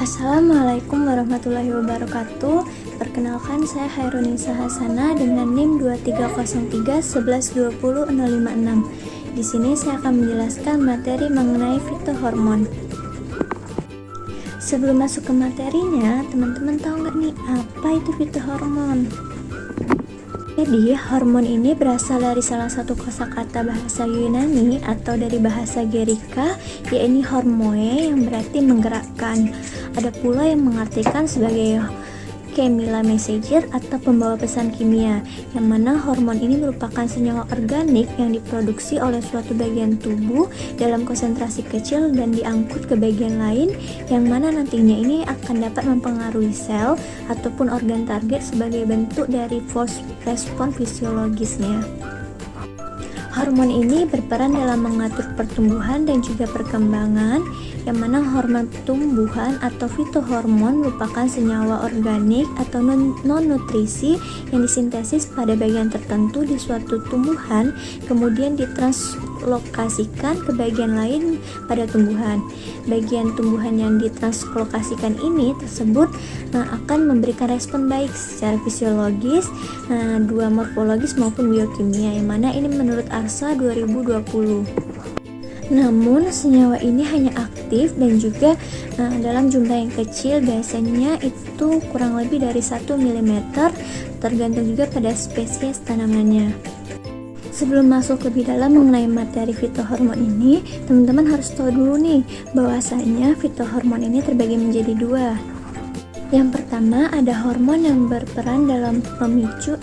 Assalamualaikum warahmatullahi wabarakatuh. Perkenalkan, saya Hairunisa Hasana dengan NIM 2303112056. Di sini saya akan menjelaskan materi mengenai fitohormon. Sebelum masuk ke materinya, teman-teman tahu nggak nih apa itu fitohormon? Jadi, hormon ini berasal dari salah satu kosakata bahasa Yunani atau dari bahasa Gerika, yaitu hormoe yang berarti menggerakkan. Ada pula yang mengartikan sebagai chemical messenger atau pembawa pesan kimia, yang mana hormon ini merupakan senyawa organik yang diproduksi oleh suatu bagian tubuh dalam konsentrasi kecil dan diangkut ke bagian lain, yang mana nantinya ini akan dapat mempengaruhi sel ataupun organ target sebagai bentuk dari force respon fisiologisnya. Hormon ini berperan dalam mengatur pertumbuhan dan juga perkembangan, yang mana hormon pertumbuhan atau fitohormon merupakan senyawa organik atau non-nutrisi yang disintesis pada bagian tertentu di suatu tumbuhan, kemudian ditranslokasikan ke bagian lain pada tumbuhan. Bagian tumbuhan yang ditranslokasikan ini tersebut akan memberikan respon baik secara fisiologis, dua morfologis maupun biokimia, yang mana ini menurut ARSA 2020. Namun senyawa ini hanya aktif dan juga dalam jumlah yang kecil, biasanya itu kurang lebih dari 1 mm, tergantung juga pada spesies tanamannya. Sebelum masuk lebih dalam mengenai materi fitohormon ini, teman-teman harus tahu dulu nih bahwasanya fitohormon ini terbagi menjadi dua. Yang pertama, ada hormon yang berperan dalam memicu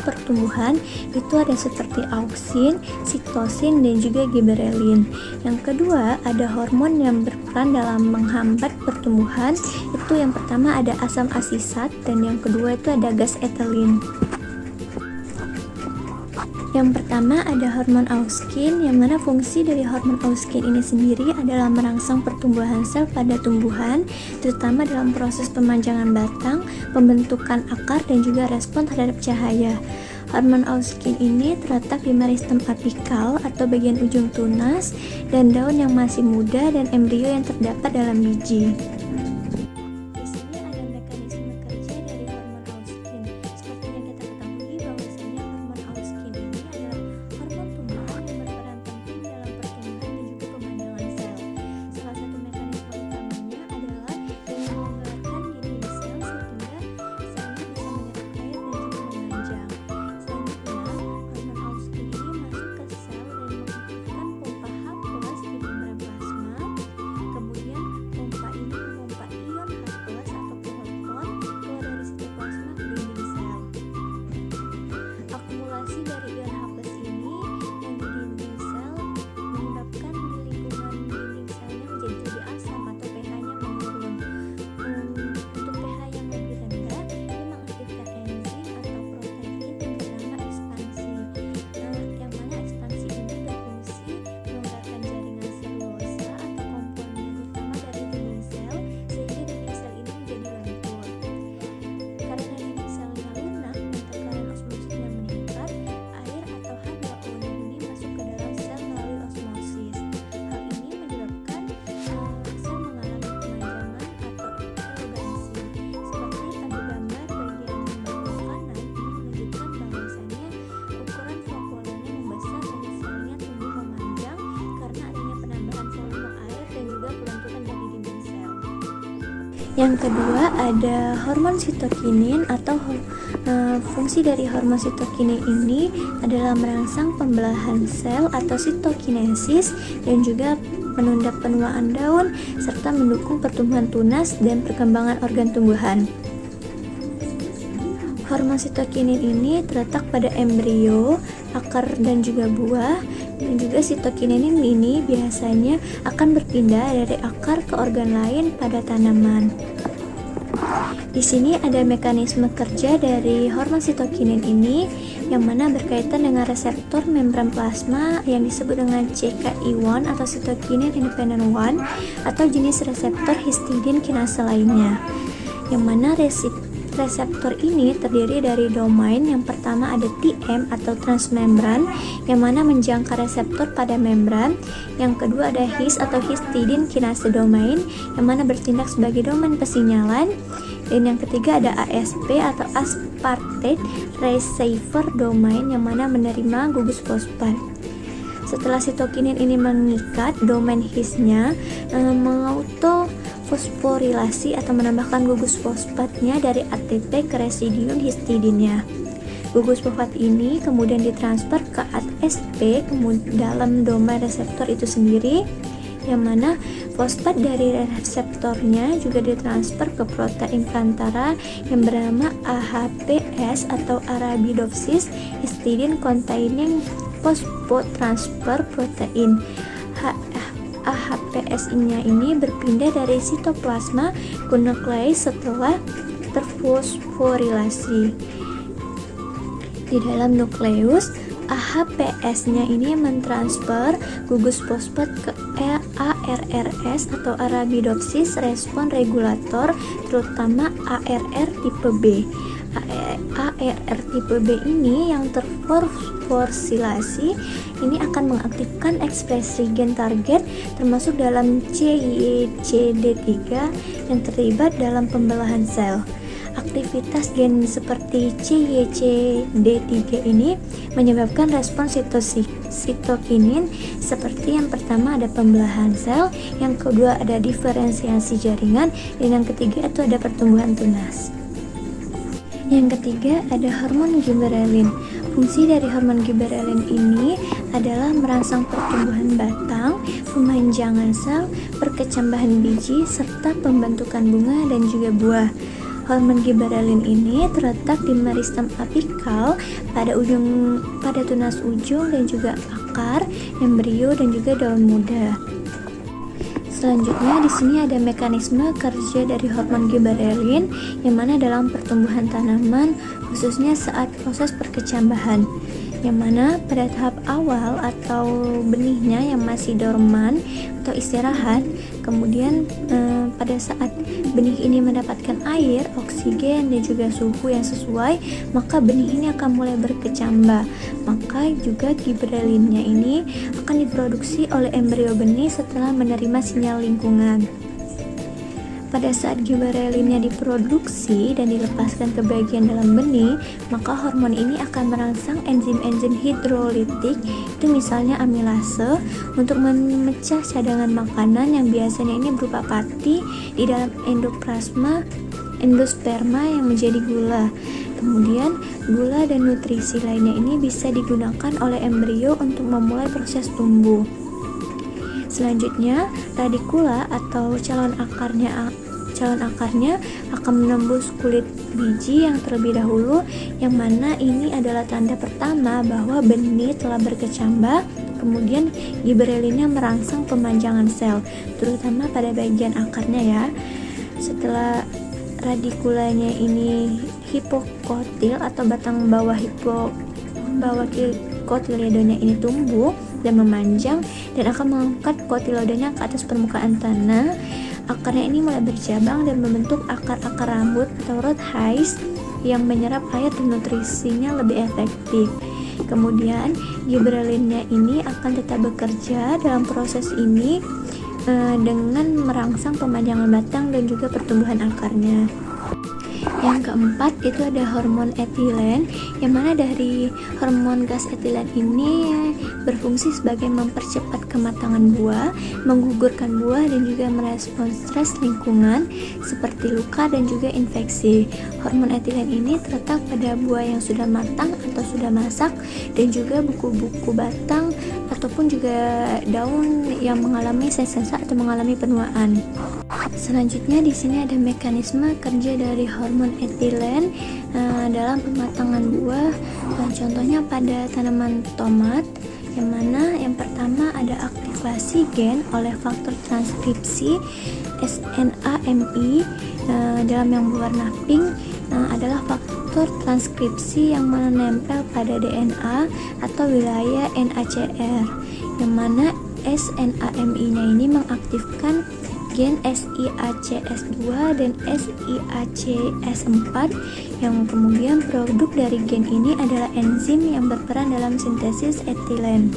pertumbuhan, itu ada seperti auksin, sitosin, dan juga giberelin. Yang kedua, ada hormon yang berperan dalam menghambat pertumbuhan, itu yang pertama ada asam asisat, dan yang kedua itu ada gas etilen. Yang pertama ada hormon auksin, yang mana fungsi dari hormon auksin ini sendiri adalah merangsang pertumbuhan sel pada tumbuhan, terutama dalam proses pemanjangan batang, pembentukan akar, dan juga respon terhadap cahaya. Hormon auksin ini terletak di meristem apikal atau bagian ujung tunas dan daun yang masih muda dan embrio yang terdapat dalam biji. Yang kedua ada hormon sitokinin atau fungsi dari hormon sitokinin ini adalah merangsang pembelahan sel atau sitokinesis dan juga menunda penuaan daun serta mendukung pertumbuhan tunas dan perkembangan organ tumbuhan. Hormon sitokinin ini terletak pada embrio, akar, dan juga buah. Dan juga sitokinin ini biasanya akan berpindah dari akar ke organ lain pada tanaman. Di sini ada mekanisme kerja dari hormon sitokinin ini, yang mana berkaitan dengan reseptor membran plasma yang disebut dengan CKI1 atau cytokinin independent 1 atau jenis reseptor histidin kinase lainnya, yang mana reseptor ini terdiri dari domain. Yang pertama ada TM atau transmembran yang mana menjangka reseptor pada membran. Yang kedua ada HIS atau histidine kinase domain yang mana bertindak sebagai domain pesinyalan. Dan yang ketiga ada ASP atau aspartate receiver domain yang mana menerima gugus fosfat. Setelah sitokinin ini mengikat, domain HIS-nya mengautofosforilasi atau menambahkan gugus fosfatnya dari ATP ke residium histidinnya. Gugus fosfat ini kemudian ditransfer ke ASP dalam domain reseptor itu sendiri, yang mana fosfat dari reseptornya juga ditransfer ke protein perantara yang bernama AHPS atau Arabidopsis histidine containing phosphotransfer protein. AHPS-nya ini berpindah dari sitoplasma ke nukleus setelah terfosforilasi. Di dalam nukleus, AHPS-nya ini mentransfer gugus fosfat ke ARRS atau Arabidopsis respon regulator, terutama ARR tipe B. ARR tipe B ini yang terfosforilasi ini akan mengaktifkan ekspresi gen target termasuk dalam CYCD3 yang terlibat dalam pembelahan sel. Aktivitas gen seperti CYCD3 ini menyebabkan respon sitokinin seperti yang pertama ada pembelahan sel, yang kedua ada diferensiasi jaringan, dan yang ketiga itu ada pertumbuhan tunas. Yang ketiga ada hormon gibberellin. Fungsi dari hormon gibberellin ini adalah merangsang pertumbuhan batang, pemanjangan sel, perkecambahan biji, serta pembentukan bunga dan juga buah. Hormon gibberellin ini terletak di meristem apikal pada tunas ujung dan juga akar, embrio dan juga daun muda. Selanjutnya di sini ada mekanisme kerja dari hormon gibberellin yang mana dalam pertumbuhan tanaman khususnya saat proses perkecambahan, yang mana pada tahap awal atau benihnya yang masih dorman atau istirahat, kemudian pada saat benih ini mendapatkan air, oksigen dan juga suhu yang sesuai, maka benih ini akan mulai berkecambah. Maka juga gibberellinnya ini akan diproduksi oleh embrio benih setelah menerima sinyal lingkungan. Pada saat gibberellinnya diproduksi dan dilepaskan ke bagian dalam benih, maka hormon ini akan merangsang enzim-enzim hidrolitik, itu misalnya amilase, untuk memecah cadangan makanan yang biasanya ini berupa pati di dalam endosperma yang menjadi gula. Kemudian gula dan nutrisi lainnya ini bisa digunakan oleh embrio untuk memulai proses tumbuh. Selanjutnya, radikula atau calon akarnya akan menembus kulit biji yang terlebih dahulu, yang mana ini adalah tanda pertama bahwa benih telah berkecambah. Kemudian gibberellinnya merangsang pemanjangan sel, terutama pada bagian akarnya ya. Setelah radikulanya ini hipokotil atau batang bawah kotiledonya ini tumbuh dan memanjang dan akan mengangkat kotiledonya ke atas permukaan tanah. Akarnya ini mulai bercabang dan membentuk akar-akar rambut atau root hairs yang menyerap air dan nutrisinya lebih efektif. Kemudian gibberellinnya ini akan tetap bekerja dalam proses ini dengan merangsang pemanjangan batang dan juga pertumbuhan akarnya. Yang keempat itu ada hormon etilen, yang mana dari hormon gas etilen ini berfungsi sebagai mempercepat kematangan buah, menggugurkan buah dan juga merespons stres lingkungan seperti luka dan juga infeksi. Hormon etilen ini terletak pada buah yang sudah matang atau sudah masak dan juga buku-buku batang ataupun juga daun yang mengalami sensasa atau mengalami penuaan. Selanjutnya di sini ada mekanisme kerja dari hormon etilen dalam pematangan buah. Contohnya pada tanaman tomat, yang mana yang pertama ada aktivasi gen oleh faktor transkripsi SNAMI dalam yang berwarna pink adalah faktor transkripsi yang menempel pada DNA atau wilayah NACR, yang mana SNAMI-nya ini mengaktifkan gen SIACS2 dan SIACS4, yang kemudian produk dari gen ini adalah enzim yang berperan dalam sintesis etilen.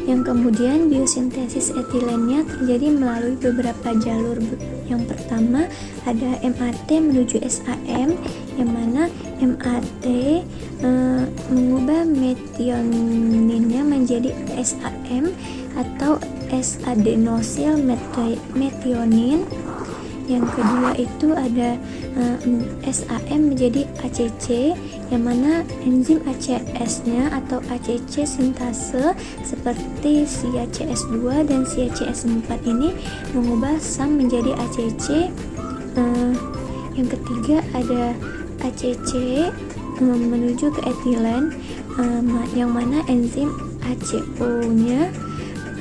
Yang kemudian biosintesis etilennya terjadi melalui beberapa jalur. Yang pertama ada MAT menuju SAM, yang mana MAT mengubah metioninnya menjadi SAM atau S-adenosil metionin. Yang kedua itu ada SAM menjadi ACC, yang mana enzim ACS-nya atau ACC sintase seperti CACS2 dan CACS4 ini mengubah SAM menjadi ACC. Yang ketiga ada ACC menuju ke etilen, yang mana enzim ACO-nya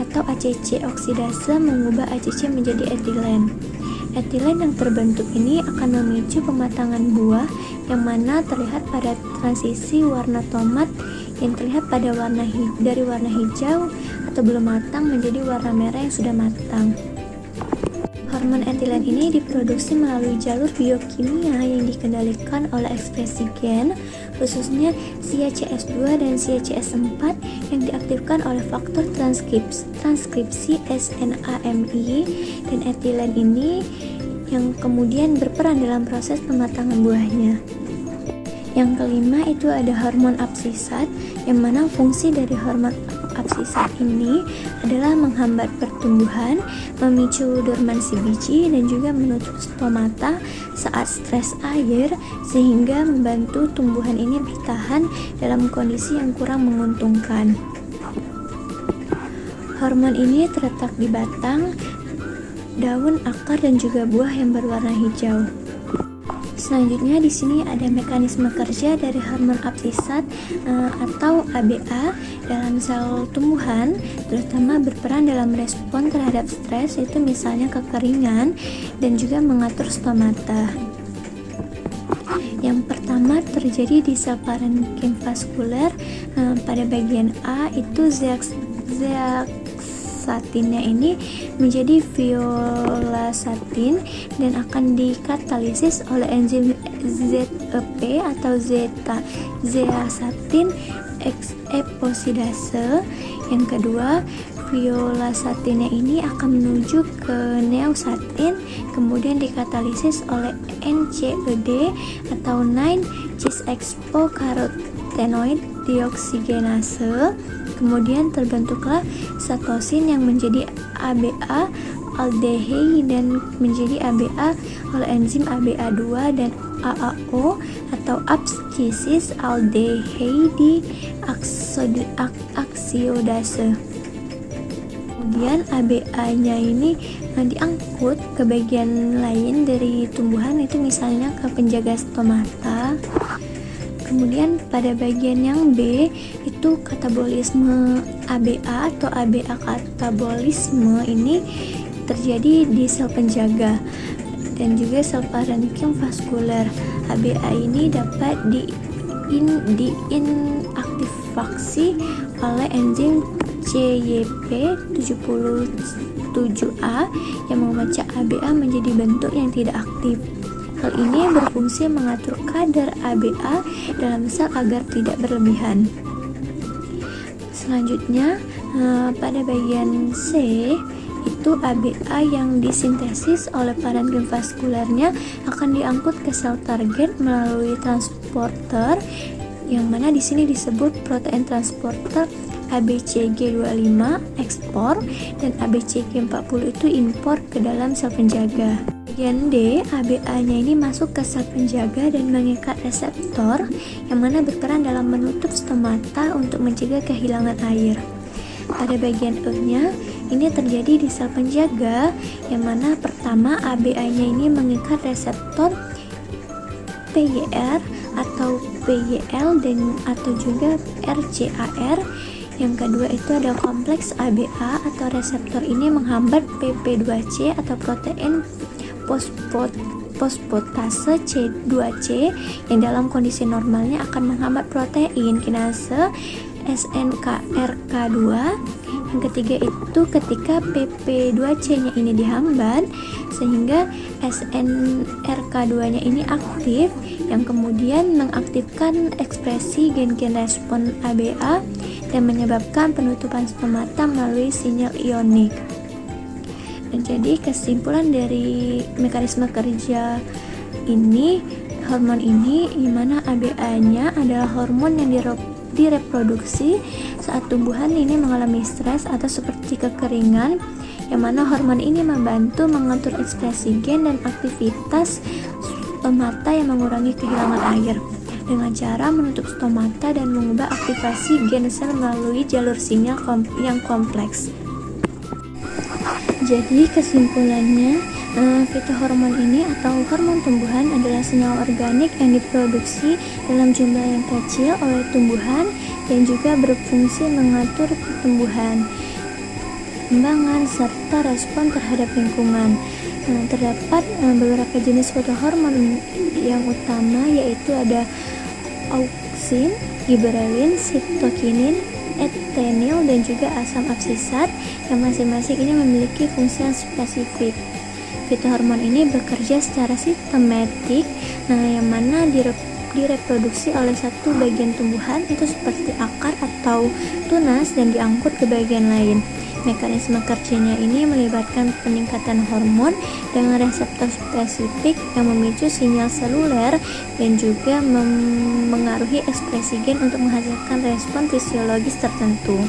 atau ACC oksidase mengubah ACC menjadi etilen. Etilen yang terbentuk ini akan memicu pematangan buah, yang mana terlihat pada transisi warna tomat yang terlihat pada dari warna hijau atau belum matang menjadi warna merah yang sudah matang. Hormon etilen ini diproduksi melalui jalur biokimia yang dikendalikan oleh ekspresi gen, khususnya CACS2 dan CACS4 yang diaktifkan oleh faktor transkripsi SNAMI, dan etilen ini yang kemudian berperan dalam proses pematangan buahnya. Yang kelima itu ada hormon absisat, yang mana fungsi dari hormon absisat ini adalah menghambat pertumbuhan, memicu dormansi biji, dan juga menutup stomata saat stres air, sehingga membantu tumbuhan ini bertahan dalam kondisi yang kurang menguntungkan. Hormon ini terletak di batang, daun, akar, dan juga buah yang berwarna hijau. Selanjutnya di sini ada mekanisme kerja dari hormon absisat atau ABA dalam sel tumbuhan, terutama berperan dalam respon terhadap stres, yaitu misalnya kekeringan dan juga mengatur stomata. Yang pertama terjadi di sel parenkim vaskuler, pada bagian A itu zeaksatinnya ini menjadi violasatin dan akan dikatalisis oleh enzim ZEP atau zeaxanthin epoxidase. Yang kedua, violasatinnya ini akan menuju ke neosatin, kemudian dikatalisis oleh NCED atau 9-cis-expo-carotenoid deoksigenase. Kemudian terbentuklah satosin yang menjadi ABA aldehyde dan menjadi ABA oleh enzim ABA2 dan AAO atau abscisis aldehyde oxidase. Kemudian ABA-nya ini diangkut ke bagian lain dari tumbuhan, itu misalnya ke penjaga stomata. Kemudian pada bagian yang B itu katabolisme ABA atau ABA katabolisme ini terjadi di sel penjaga dan juga sel parenkim vaskuler. ABA ini dapat diinaktivasi oleh enzim CYP77A yang memecah ABA menjadi bentuk yang tidak aktif. Hal ini berfungsi mengatur kadar ABA dalam sel agar tidak berlebihan. Selanjutnya pada bagian C itu ABA yang disintesis oleh parenkim vaskulernya akan diangkut ke sel target melalui transporter, yang mana di sini disebut protein transporter ABCG25 ekspor dan ABCG40 itu impor ke dalam sel penjaga. Bagian D, ABA-nya ini masuk ke sel penjaga dan mengikat reseptor yang mana berperan dalam menutup stomata untuk mencegah kehilangan air. Pada bagian E-nya, ini terjadi di sel penjaga yang mana pertama ABA-nya ini mengikat reseptor PYR atau PYL dan atau juga RCAR. Yang kedua itu ada kompleks ABA atau reseptor ini menghambat PP2C atau protein fosfatase C2C yang dalam kondisi normalnya akan menghambat protein kinase SNKRK2 Yang ketiga itu ketika PP2C-nya ini dihambat sehingga SNRK2-nya ini aktif, yang kemudian mengaktifkan ekspresi gen-gen respon ABA dan menyebabkan penutupan stomata melalui sinyal ionik. Dan jadi kesimpulan dari mekanisme kerja ini, hormon ini di mana ABA-nya adalah hormon yang direproduksi saat tumbuhan ini mengalami stres atau seperti kekeringan, yang mana hormon ini membantu mengatur ekspresi gen dan aktivitas stomata yang mengurangi kehilangan air dengan cara menutup stomata dan mengubah aktivasi gen sel melalui jalur sinyal yang kompleks. Jadi kesimpulannya, fitohormon ini atau hormon tumbuhan adalah senyawa organik yang diproduksi dalam jumlah yang kecil oleh tumbuhan dan juga berfungsi mengatur pertumbuhan, perkembangan, serta respon terhadap lingkungan. Terdapat beberapa jenis fitohormon yang utama, yaitu ada auksin, giberelin, sitokinin, etenil, dan juga asam absisat yang masing-masing ini memiliki fungsi yang spesifik. Fitohormon ini bekerja secara sistematik, yang mana direproduksi oleh satu bagian tumbuhan itu seperti akar atau tunas dan diangkut ke bagian lain. Mekanisme kerjanya ini melibatkan peningkatan hormon dengan reseptor spesifik yang memicu sinyal seluler dan juga mengaruhi ekspresi gen untuk menghasilkan respon fisiologis tertentu.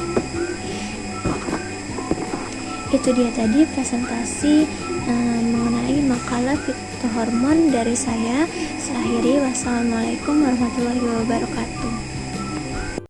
Itu dia tadi presentasi mengenai makalah fitohormon dari saya. Saya akhiri, wassalamualaikum warahmatullahi wabarakatuh.